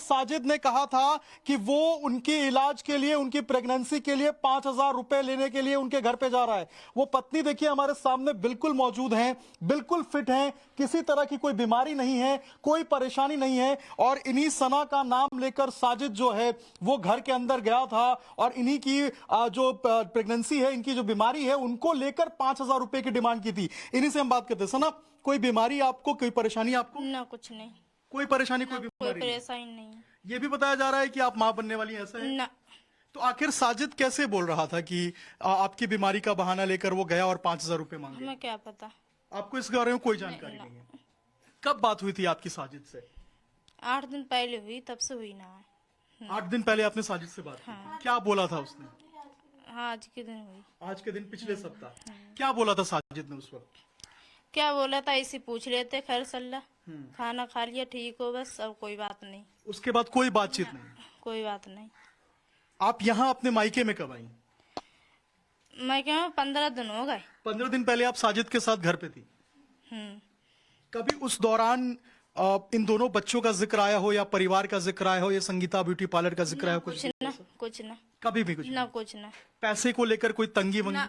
साजिद ने कहा था कि वो उनके इलाज के लिए, उनकी प्रेगनेंसी के लिए 5,000 रुपए लेने के लिए उनके घर पे जा रहा है। वो पत्नी देखिए हमारे सामने बिल्कुल मौजूद हैं, बिल्कुल फिट हैं, किसी तरह की कोई बीमारी नहीं है, कोई परेशानी नहीं है। और इन्हीं सना का नाम लेकर साजिद जो है वो घर के अंदर गया था और इन्हीं की जो प्रेगनेंसी है, इनकी जो बीमारी है, उनको लेकर 5,000 रुपए की डिमांड की थी। इन्हीं से हम बात करते हैं। सना, कोई बीमारी आपको, कोई परेशानी आपको? ना, कुछ नहीं। कोई परेशानी, कोई कोई बीमारी नहीं? परेशानी नहीं। ये भी बताया जा रहा है कि आप मां बनने वाली हैं, ऐसा है? ना, तो आखिर साजिद कैसे बोल रहा था कि आपकी बीमारी का बहाना लेकर वो गया और 5,000 रुपए मांगे? हमें क्या पता। आपको इस बारे में कोई जानकारी नहीं है? कब बात हुई थी आपकी साजिद से? 8 दिन पहले हुई, तब से हुई ना है। 8 दिन पहले आपने साजिद से बात की? क्या बोला था उसने? हाँ, आज के दिन हुई। आज के दिन, पिछले सप्ताह? क्या बोला था साजिद ने उस वक्त? क्या बोला था, इसी पूछ लेते खैर सल्ला। खाना खा लिया, ठीक हो, बस, अब कोई बात नहीं। उसके बाद कोई बातचीत नहीं? कोई बात नहीं। आप यहाँ अपने मायके में कब आई? मैं क्या, 15 दिन हो गए। 15 दिन पहले आप साजिद के साथ घर पे थी? कभी उस दौरान इन दोनों बच्चों का जिक्र आया हो, या परिवार का जिक्र आया हो, या संगीता ब्यूटी पार्लर का जिक्र आया हो? कुछ ना, कुछ ना, कभी भी कुछ ना, कुछ ना। पैसे को लेकर कोई तंगी वंगी?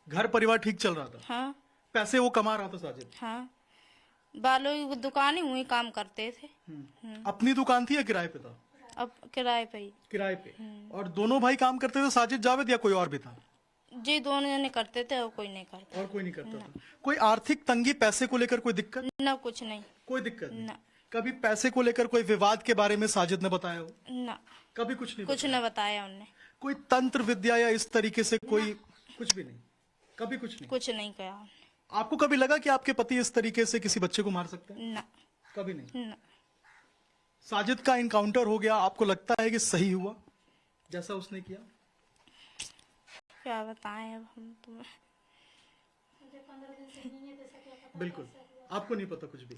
घर परिवार ठीक चल रहा था? हाँ, पैसे वो कमा रहा था साजिद? हाँ, बालों की दुकान ही हुई, काम करते थे। अपनी दुकान थी या किराए पे था? अब किराए पे ही। किराए पे। और दोनों भाई काम करते थे, साजिद, जावेद, या कोई और भी था? जी, दोनों जने करते थे, और कोई नहीं करता। और कोई नहीं करता था? कोई आर्थिक तंगी, पैसे को लेकर कोई दिक्कत? ना, कुछ नहीं। कोई दिक्कत नहीं? ना, कभी पैसे को लेकर कोई विवाद के बारे में साजिद ने बताया हो? ना, कभी कुछ नहीं कुछ बताया? न बताया उनने। कोई तंत्र विद्या या इस तरीके से कोई? कुछ भी नहीं? कभी कुछ नहीं? कुछ नहीं कहा उनने। आपको कभी लगा कि आपके पति इस तरीके से किसी बच्चे को मार सकते हैं? ना, कभी नहीं? ना। साजिद का इनकाउंटर हो गया, आपको लगता है कि सही हुआ जैसा उसने किया? क्या बताएं अब हम तुम्हें। बिल्कुल आपको नहीं पता कुछ भी।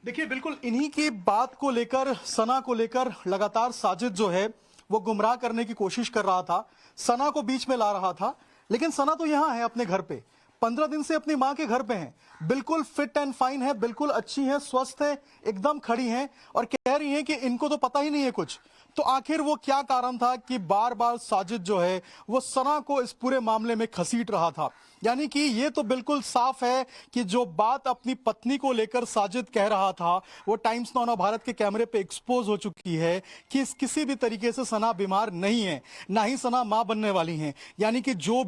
देखिए, बिल्कुल इन्हीं की बात को लेकर, सना को लेकर लगातार साजिद जो है वो गुमराह करने की कोशिश कर रहा था, सना को बीच में ला रहा था। लेकिन सना तो यहाँ है अपने घर पे, 15 दिन से अपनी माँ के घर पे हैं, बिल्कुल फिट एंड फाइन है, बिल्कुल अच्छी है, स्वस्थ है, एकदम खड़ी हैं और कह रही हैं कि इनको तो पता ही नहीं है कुछ। तो आखिर वो क्या कारण था कि बार बार साजिद जो है वो सना को इस पूरे मामले में घसीट रहा था? यानी कि ये तो बिल्कुल साफ है कि जो बात अपनी पत्नी को लेकर साजिद कह रहा था वो टाइम्स नाउ नौ भारत के कैमरे पे एक्सपोज हो चुकी है कि किसी भी तरीके से सना बीमार नहीं है, ना ही सना मां बनने वाली है। यानी कि जो